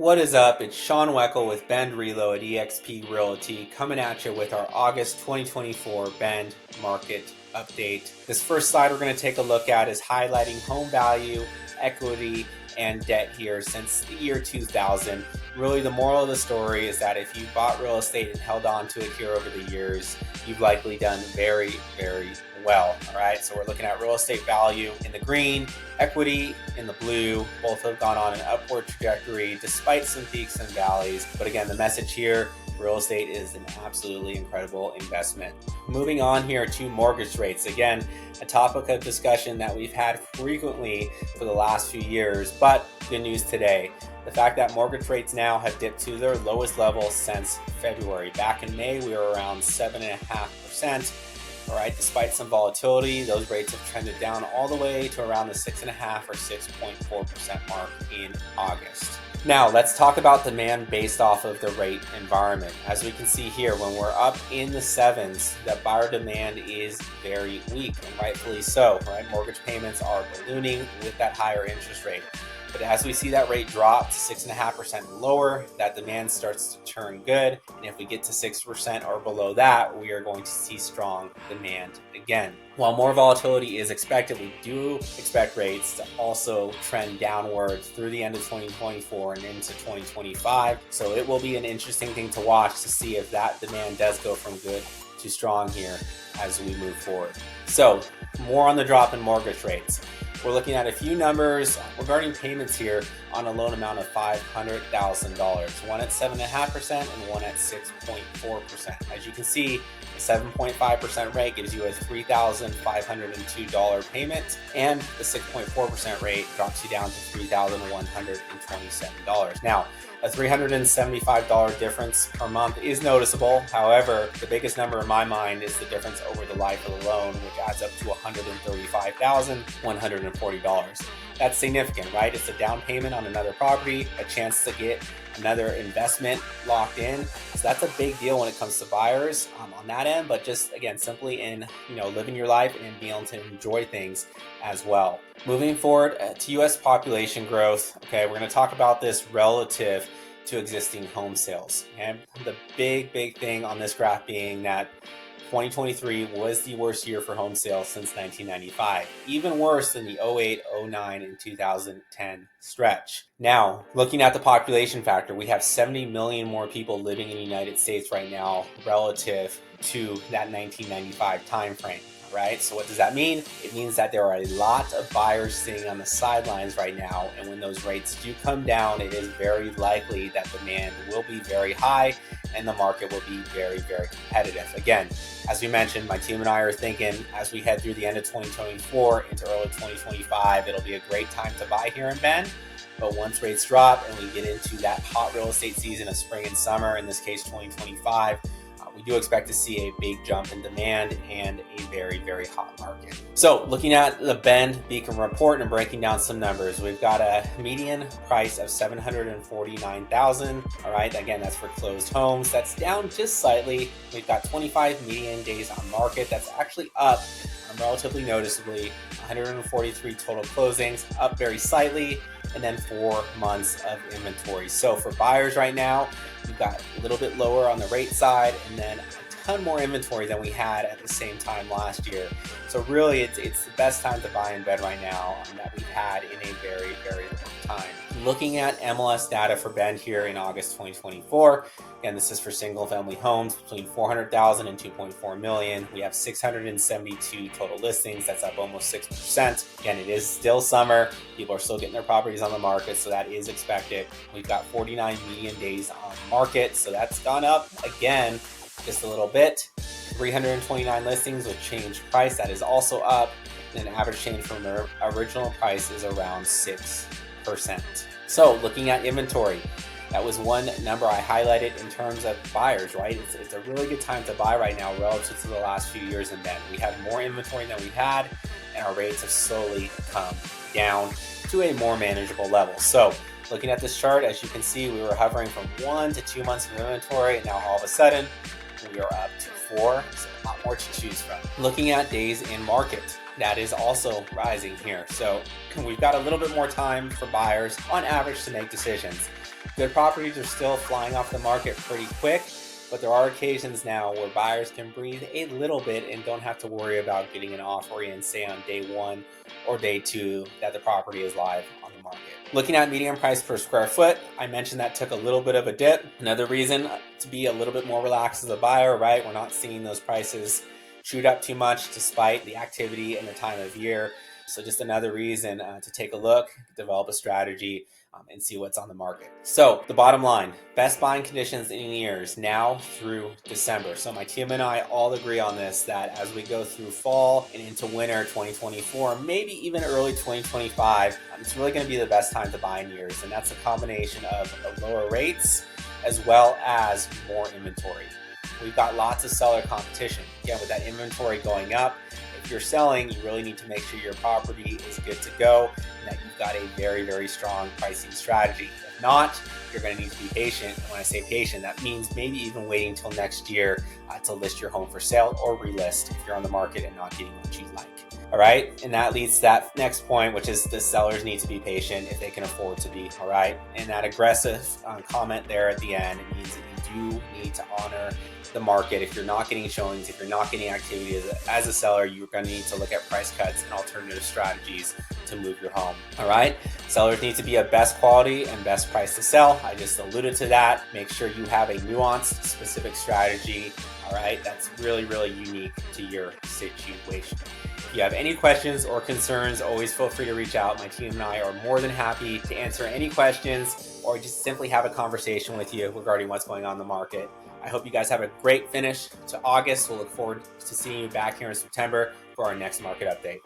What is up? It's Sean Weckel with Bend Relo at eXp Realty coming at you with our August 2024 Bend Market Update. This first slide we're going to take a look at is highlighting home value, equity, and debt here since the year 2000. Really, the moral of the story is that if you bought real estate and held on to it here over the years, you've likely done very, very well. All right, so we're looking at real estate value in the green, equity in the blue. Both have gone on an upward trajectory despite some peaks and valleys. But again, the message here, real estate is an absolutely incredible investment. Moving on here to mortgage rates. Again, a topic of discussion that we've had frequently for the last few years, but good news today. The fact that mortgage rates now have dipped to their lowest level since February. Back in May, we were around 7.5%. All right, despite some volatility, those rates have trended down all the way to around the 6.5 or 6.4% mark in August. Now, let's talk about demand based off of the rate environment. As we can see here, when we're up in the sevens, that buyer demand is very weak, and rightfully so, right? Mortgage payments are ballooning with that higher interest rate. But as we see that rate drop to 6.5% and lower, that demand starts to turn good. And if we get to 6% or below that, we are going to see strong demand again. While more volatility is expected, we do expect rates to also trend downward through the end of 2024 and into 2025. So it will be an interesting thing to watch to see if that demand does go from good to strong here as we move forward. So more on the drop in mortgage rates. We're looking at a few numbers regarding payments here on a loan amount of $500,000, one at 7.5% and one at 6.4%. As you can see, the 7.5% rate gives you a $3,502 payment, and the 6.4% rate drops you down to $3,127. Now, a $375 difference per month is noticeable. However, the biggest number in my mind is the difference over the life of the loan, which adds up to $135,140. That's significant, right? It's a down payment on another property, a chance to get another investment locked in. So that's a big deal when it comes to buyers on that end, but just again, simply in living your life and being able to enjoy things as well. Moving forward to U.S. population growth. Okay, we're going to talk about this relative to existing home sales. And the big thing on this graph being that 2023 was the worst year for home sales since 1995, even worse than the 08, 09, and 2010 stretch. Now, looking at the population factor, we have 70 million more people living in the United States right now relative to that 1995 timeframe. Right? So what does that mean? It means that there are a lot of buyers sitting on the sidelines right now, and when those rates do come down, it is very likely that demand will be very high and the market will be very, very competitive. Again, as we mentioned, my team and I are thinking as we head through the end of 2024 into early 2025, it'll be a great time to buy here in Bend. But once rates drop and we get into that hot real estate season of spring and summer, in this case 2025, we do expect to see a big jump in demand and a very, very hot market. So looking at the Bend Beacon report and breaking down some numbers, we've got a median price of $749,000. All right, again, that's for closed homes. That's down just slightly. We've got 25 median days on market. That's actually up relatively noticeably. 143 total closings, up very slightly, and then 4 months of inventory. So for buyers right now, we've got a little bit lower on the rate side, and then a ton more inventory than we had at the same time last year. So really, it's the best time to buy in Bend right now that we've had in a very, very long time. Looking at MLS data for Bend here in August 2024, again, this is for single-family homes between 400,000 and 2.4 million. We have 672 total listings. That's up almost 6%. Again, it is still summer. People are still getting their properties on the market, so that is expected. We've got 49 median days on market, so that's gone up again just a little bit. 329 listings with change price. That is also up, and an average change from the original price is around 6%. So looking at inventory, that was one number I highlighted in terms of buyers, right? It's a really good time to buy right now relative to the last few years in Bend. We have more inventory than we've had, and our rates have slowly come down to a more manageable level. So looking at this chart, as you can see, we were hovering from 1 to 2 months of inventory, and now all of a sudden, we are up to 4, so a lot more to choose from. Looking at days in market, that is also rising here. So we've got a little bit more time for buyers on average to make decisions. Good properties are still flying off the market pretty quick, but there are occasions now where buyers can breathe a little bit and don't have to worry about getting an offer in, say on day 1 or day 2 that the property is live on the market. Looking at median price per square foot, I mentioned that took a little bit of a dip. Another reason to be a little bit more relaxed as a buyer, right? We're not seeing those prices shoot up too much despite the activity and the time of year. So just another reason to take a look, develop a strategy, and see what's on the market. So the bottom line, best buying conditions in years now through December. So my team and I all agree on this, that as we go through fall and into winter 2024, maybe even early 2025, it's really going to be the best time to buy in years. And that's a combination of lower rates as well as more inventory. We've got lots of seller competition. Again, with that inventory going up, if you're selling, you really need to make sure your property is good to go and that you've got a very, very strong pricing strategy. If not, you're going to need to be patient. And when I say patient, that means maybe even waiting until next year to list your home for sale or relist if you're on the market and not getting what you like. All right. And that leads to that next point, which is the sellers need to be patient if they can afford to be. All right. And that aggressive comment there at the end, it means that you do need to honor the market. If you're not getting showings, if you're not getting activity as a seller, you're going to need to look at price cuts and alternative strategies to move your home. All right. Sellers need to be of best quality and best price to sell. I just alluded to that. Make sure you have a nuanced, specific strategy. All right. That's really, really unique to your situation. If you have any questions or concerns, always feel free to reach out. My team and I are more than happy to answer any questions or just simply have a conversation with you regarding what's going on in the market. I hope you guys have a great finish to August. We'll look forward to seeing you back here in September for our next market update.